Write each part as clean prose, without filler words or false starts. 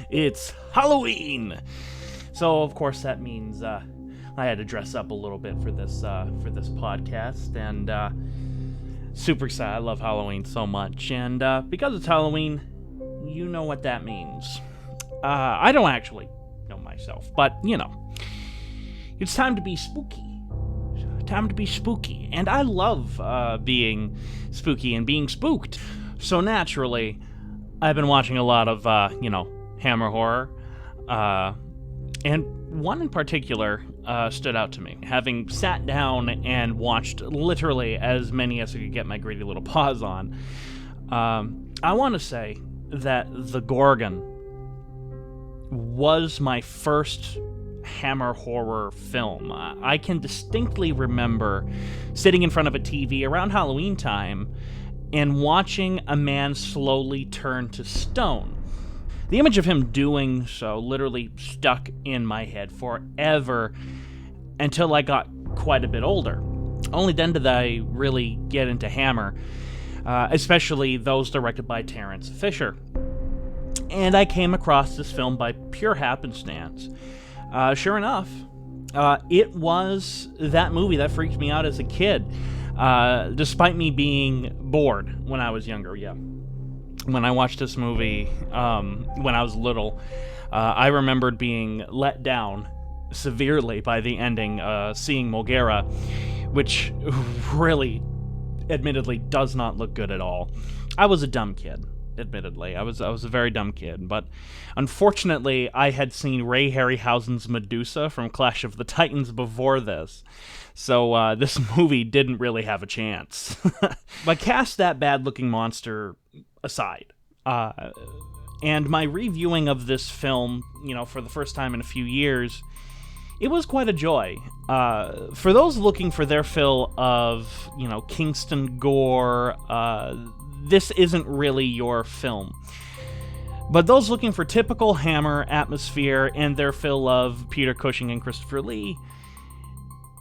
It's Halloween! So, of course, that means I had to dress up a little bit for this podcast, and super excited. I love Halloween so much, and because it's Halloween, you know what that means. I don't actually know myself, but, it's time to be spooky. Time to be spooky, and I love being spooky and being spooked. So naturally, I've been watching a lot of, Hammer horror, and one in particular stood out to me. Having sat down and watched literally as many as I could get my greedy little paws on, I want to say that The Gorgon was my first Hammer horror film. I can distinctly remember sitting in front of a TV around Halloween time and watching a man slowly turn to stone. The image of him doing so literally stuck in my head forever until I got quite a bit older. Only then did I really get into Hammer, especially those directed by Terrence Fisher. And I came across this film by pure happenstance. Sure enough, it was that movie that freaked me out as a kid, despite me being bored when I was younger, yeah. When I watched this movie when I was little, I remembered being let down severely by the ending, seeing Mogera, which really, admittedly, does not look good at all. I was a dumb kid. Admittedly, I was a very dumb kid, but unfortunately, I had seen Ray Harryhausen's Medusa from Clash of the Titans before this, so this movie didn't really have a chance. But cast that bad-looking monster aside, and my reviewing of this film, for the first time in a few years, it was quite a joy. For those looking for their fill of, Kingston gore, this isn't really your film. But those looking for typical Hammer atmosphere and their fill of Peter Cushing and Christopher Lee,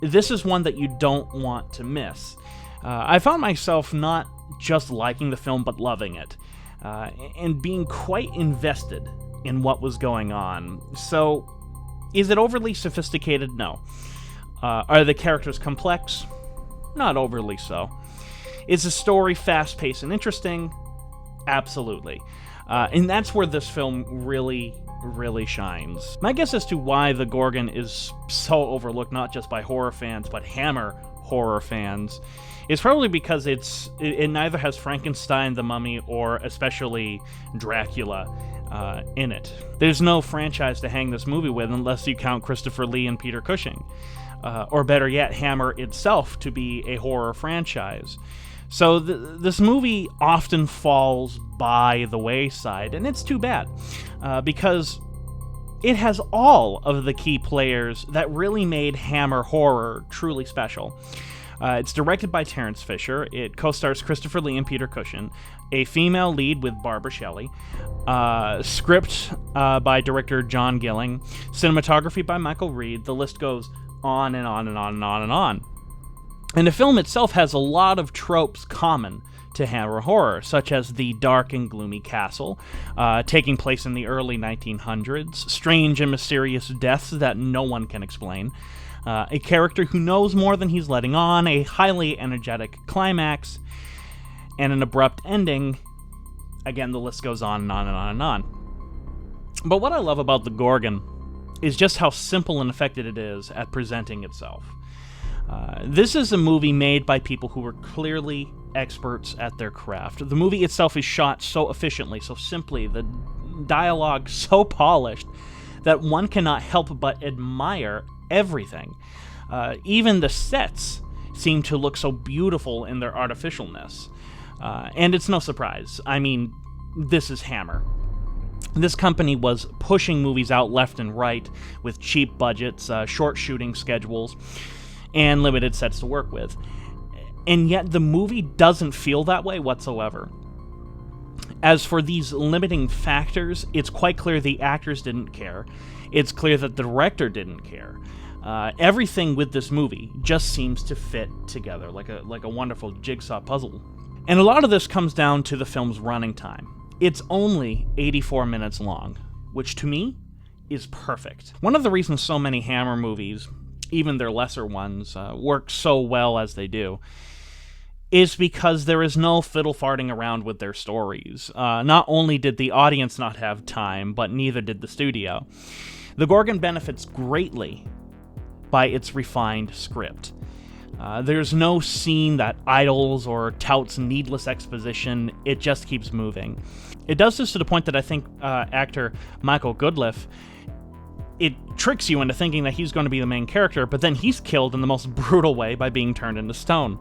this is one that you don't want to miss. I found myself not just liking the film, but loving it, and being quite invested in what was going on. So, is it overly sophisticated? No. Are the characters complex? Not overly so. Is the story fast-paced and interesting? Absolutely. And that's where this film really, really shines. My guess as to why The Gorgon is so overlooked, not just by horror fans, but Hammer horror fans, is probably because it neither has Frankenstein, the Mummy, or especially Dracula in it. There's no franchise to hang this movie with unless you count Christopher Lee and Peter Cushing. Or better yet, Hammer itself to be a horror franchise. So this movie often falls by the wayside, and it's too bad, because it has all of the key players that really made Hammer horror truly special. It's directed by Terrence Fisher. It co-stars Christopher Lee and Peter Cushing, a female lead with Barbara Shelley, script by director John Gilling, cinematography by Michael Reed. The list goes on and on and on and on and on. And the film itself has a lot of tropes common to Hammer horror, such as the dark and gloomy castle, taking place in the early 1900s, strange and mysterious deaths that no one can explain, a character who knows more than he's letting on, a highly energetic climax, and an abrupt ending. Again, the list goes on and on and on and on. But what I love about The Gorgon is just how simple and effective it is at presenting itself. This is a movie made by people who are clearly experts at their craft. The movie itself is shot so efficiently, so simply, the dialogue so polished, that one cannot help but admire everything. Even the sets seem to look so beautiful in their artificialness. And it's no surprise. I mean, this is Hammer. This company was pushing movies out left and right with cheap budgets, short shooting schedules, and limited sets to work with. And yet the movie doesn't feel that way whatsoever. As for these limiting factors, it's quite clear the actors didn't care. It's clear that the director didn't care. Everything with this movie just seems to fit together like a wonderful jigsaw puzzle. And a lot of this comes down to the film's running time. It's only 84 minutes long, which to me is perfect. One of the reasons so many Hammer movies, even their lesser ones, work so well as they do is because there is no fiddle-farting around with their stories. Not only did the audience not have time, but neither did the studio. The Gorgon benefits greatly by its refined script. There's no scene that idles or touts needless exposition. It just keeps moving. It does this to the point that I think actor Michael Goodliffe, it tricks you into thinking that he's going to be the main character, but then he's killed in the most brutal way by being turned into stone.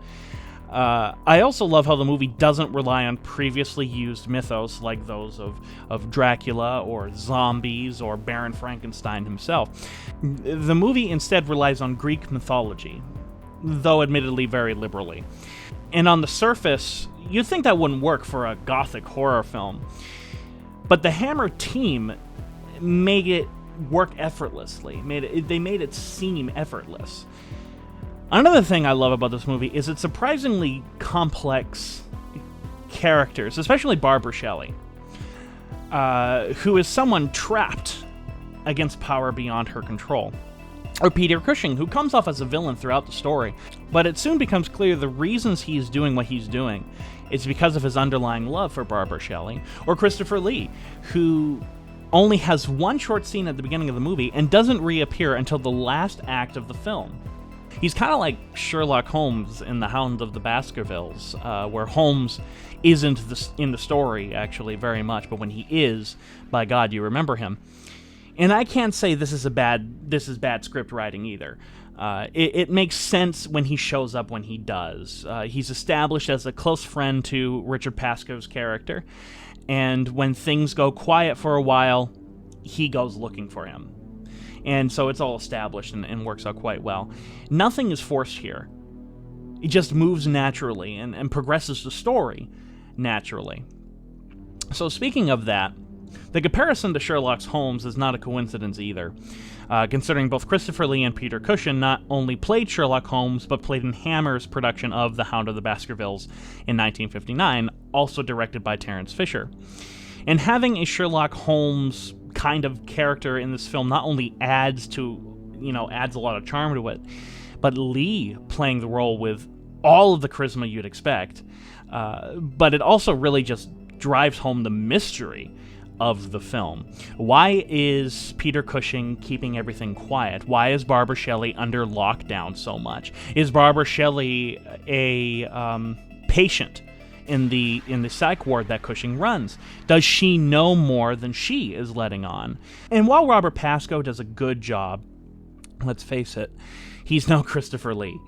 I also love how the movie doesn't rely on previously used mythos like those of Dracula or zombies or Baron Frankenstein himself. The movie instead relies on Greek mythology, though admittedly very liberally. And on the surface, you'd think that wouldn't work for a gothic horror film. But the Hammer team made it work effortlessly. They made it seem effortless. Another thing I love about this movie is its surprisingly complex characters, especially Barbara Shelley, who is someone trapped against power beyond her control. Or Peter Cushing, who comes off as a villain throughout the story, but it soon becomes clear the reasons he's doing what he's doing is because of his underlying love for Barbara Shelley. Or Christopher Lee, who only has one short scene at the beginning of the movie and doesn't reappear until the last act of the film. He's kind of like Sherlock Holmes in The Hound of the Baskervilles, where Holmes isn't in the story, actually, very much, but when he is, by God, you remember him. And I can't say this is bad script writing either. It makes sense when he shows up when he does. He's established as a close friend to Richard Pascoe's character, and when things go quiet for a while, he goes looking for him. And so it's all established and works out quite well. Nothing is forced here. It just moves naturally and progresses the story naturally. So speaking of that, the comparison to Sherlock Holmes is not a coincidence either, considering both Christopher Lee and Peter Cushing not only played Sherlock Holmes, but played in Hammer's production of The Hound of the Baskervilles in 1959, also directed by Terrence Fisher. And having a Sherlock Holmes kind of character in this film not only adds a lot of charm to it, but Lee playing the role with all of the charisma you'd expect, but it also really just drives home the mystery of the film. Why is Peter Cushing keeping everything quiet? Why is Barbara Shelley under lockdown so much? Is Barbara Shelley a patient in the psych ward that Cushing runs? Does she know more than she is letting on? And while Robert Pascoe does a good job, let's face it, he's no Christopher Lee.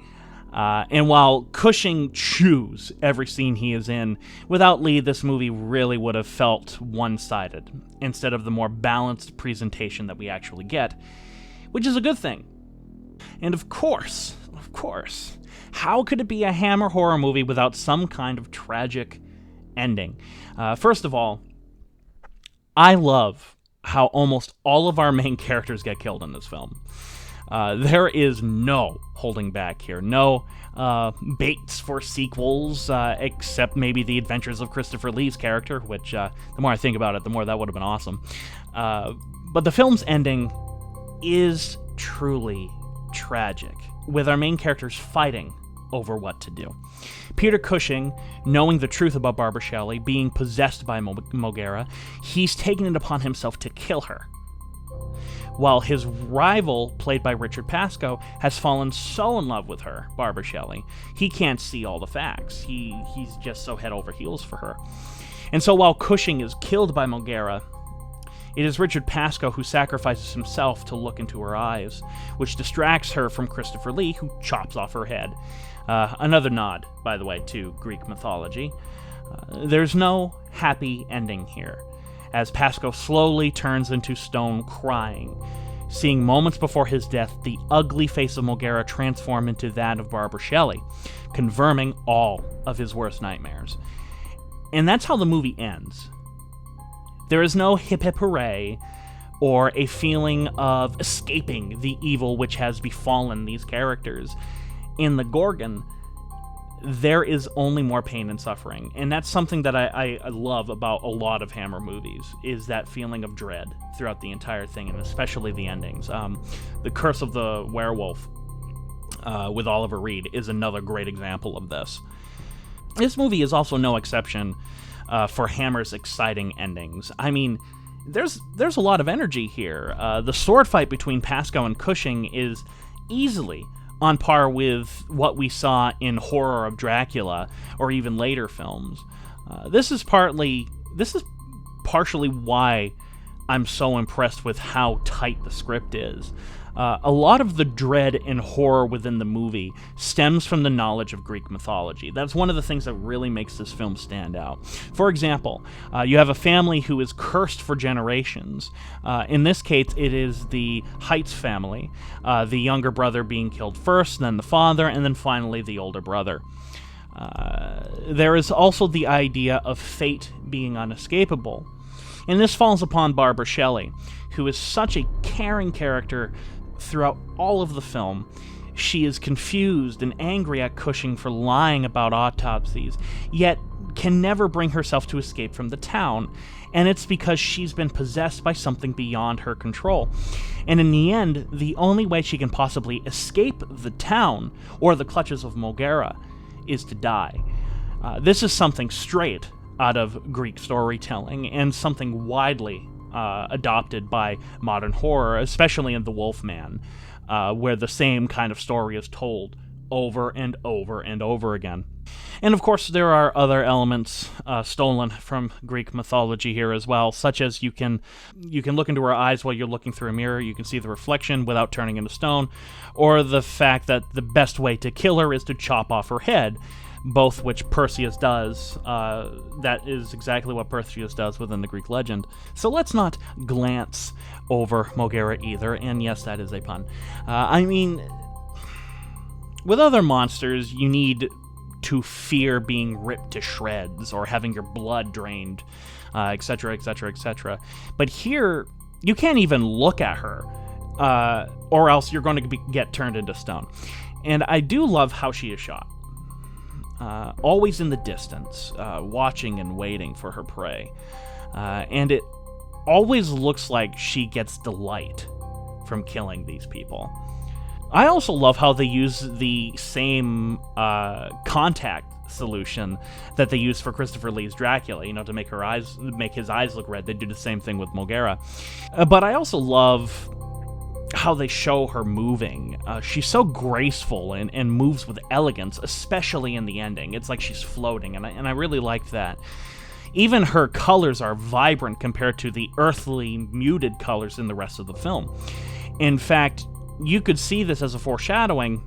And while Cushing chews every scene he is in, without Lee, this movie really would have felt one-sided, instead of the more balanced presentation that we actually get, which is a good thing. And of course, how could it be a Hammer horror movie without some kind of tragic ending? First of all, I love how almost all of our main characters get killed in this film. There is no holding back here. No baits for sequels, except maybe The Adventures of Christopher Lee's character, which, the more I think about it, the more that would have been awesome. But the film's ending is truly tragic, with our main characters fighting over what to do. Peter Cushing, knowing the truth about Barbara Shelley, being possessed by Mogera, he's taken it upon himself to kill her. While his rival, played by Richard Pascoe, has fallen so in love with her, Barbara Shelley, he can't see all the facts. He's just so head over heels for her. And so while Cushing is killed by Mogera, it is Richard Pascoe who sacrifices himself to look into her eyes, which distracts her from Christopher Lee, who chops off her head. Another nod, by the way, to Greek mythology. There's no happy ending here, as Pascoe slowly turns into stone crying, seeing moments before his death the ugly face of Mogera transform into that of Barbara Shelley, confirming all of his worst nightmares. And that's how the movie ends. There is no hip hip hooray or a feeling of escaping the evil which has befallen these characters. In the Gorgon, there is only more pain and suffering. And that's something that I love about a lot of Hammer movies, is that feeling of dread throughout the entire thing, and especially the endings. The Curse of the Werewolf with Oliver Reed is another great example of this. This movie is also no exception for Hammer's exciting endings. I mean, there's a lot of energy here. The sword fight between Pascoe and Cushing is easily on par with what we saw in Horror of Dracula or even later films. This is partially why I'm so impressed with how tight the script is. A lot of the dread and horror within the movie stems from the knowledge of Greek mythology. That's one of the things that really makes this film stand out. For example, you have a family who is cursed for generations. In this case, it is the Heights family, the younger brother being killed first, then the father, and then finally the older brother. There is also the idea of fate being unescapable. And this falls upon Barbara Shelley, who is such a caring character throughout all of the film. She is confused and angry at Cushing for lying about autopsies, yet can never bring herself to escape from the town, and it's because she's been possessed by something beyond her control. And in the end, the only way she can possibly escape the town, or the clutches of Mogera, is to die. This is something straight out of Greek storytelling, and something widely adopted by modern horror, especially in The Wolfman, where the same kind of story is told over and over and over again. And of course, there are other elements stolen from Greek mythology here as well, such as you can look into her eyes while you're looking through a mirror, you can see the reflection without turning into stone, or the fact that the best way to kill her is to chop off her head, both which Perseus does. That is exactly what Perseus does within the Greek legend. So let's not glance over Mogera either, and yes, that is a pun. I mean, with other monsters, you need to fear being ripped to shreds or having your blood drained, etc., etc., etc. But here, you can't even look at her, or else you're going to get turned into stone. And I do love how she is shot. Always in the distance, watching and waiting for her prey. And it always looks like she gets delight from killing these people. I also love how they use the same contact solution that they use for Christopher Lee's Dracula, to make his eyes look red. They do the same thing with Mogera. But I also love how they show her moving. She's so graceful and moves with elegance, especially in the ending. It's like she's floating, and I really like that. Even her colors are vibrant compared to the earthly, muted colors in the rest of the film. In fact, you could see this as a foreshadowing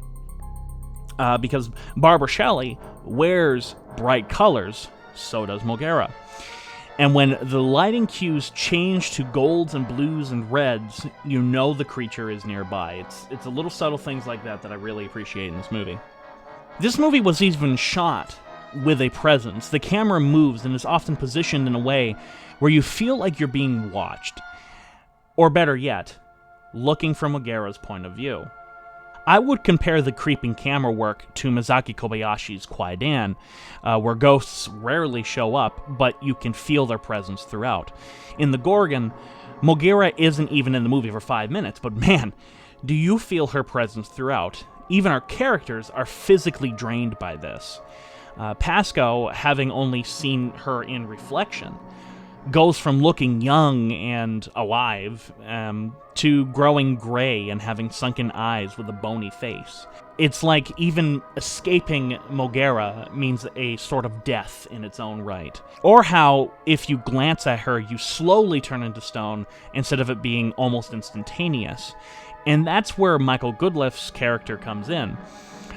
because Barbara Shelley wears bright colors, so does Mogera. And when the lighting cues change to golds and blues and reds, you know the creature is nearby. It's a little subtle things like that I really appreciate in this movie. This movie was even shot with a presence. The camera moves and is often positioned in a way where you feel like you're being watched. Or better yet, looking from Mogera's point of view. I would compare the creeping camera work to Mizaki Kobayashi's Kwaidan, where ghosts rarely show up, but you can feel their presence throughout. In the Gorgon, Mogera isn't even in the movie for 5 minutes, but man, do you feel her presence throughout. Even our characters are physically drained by this. Pascoe, having only seen her in reflection, goes from looking young and alive to growing gray and having sunken eyes with a bony face. It's like even escaping Mogera means a sort of death in its own right. Or how, if you glance at her, you slowly turn into stone instead of it being almost instantaneous. And that's where Michael Goodliff's character comes in.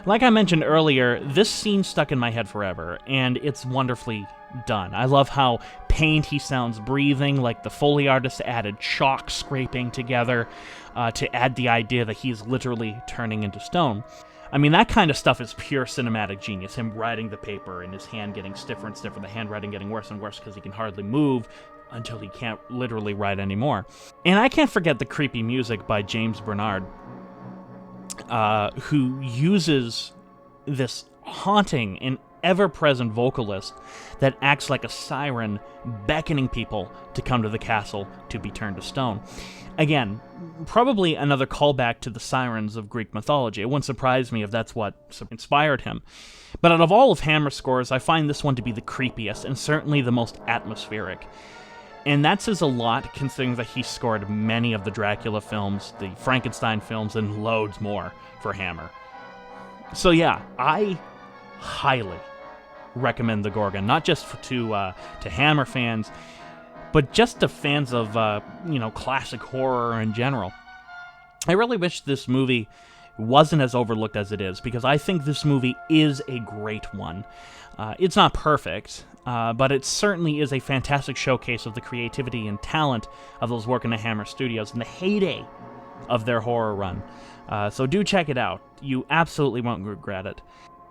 Like I mentioned earlier, this scene stuck in my head forever, and it's wonderfully done. I love how pained he sounds breathing, like the Foley artist added chalk scraping together to add the idea that he's literally turning into stone. I mean, that kind of stuff is pure cinematic genius, him writing the paper and his hand getting stiffer and stiffer, the handwriting getting worse and worse because he can hardly move until he can't literally write anymore. And I can't forget the creepy music by James Bernard, who uses this haunting and ever-present vocalist that acts like a siren beckoning people to come to the castle to be turned to stone. Again, probably another callback to the sirens of Greek mythology. It wouldn't surprise me if that's what inspired him. But out of all of Hammer's scores, I find this one to be the creepiest and certainly the most atmospheric. And that says a lot, considering that he scored many of the Dracula films, the Frankenstein films, and loads more for Hammer. So yeah, I highly recommend the Gorgon, not just to Hammer fans, but just to fans of classic horror in general. I really wish this movie wasn't as overlooked as it is, because I think this movie is a great one. It's not perfect, but it certainly is a fantastic showcase of the creativity and talent of those working at Hammer Studios in the heyday of their horror run. So do check it out. You absolutely won't regret it.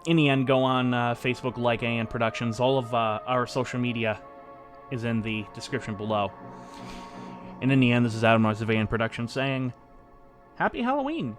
In the end, go on Facebook, like AN Productions. All of our social media is in the description below. And in the end, this is Adam Noyes of AN Productions saying, Happy Halloween!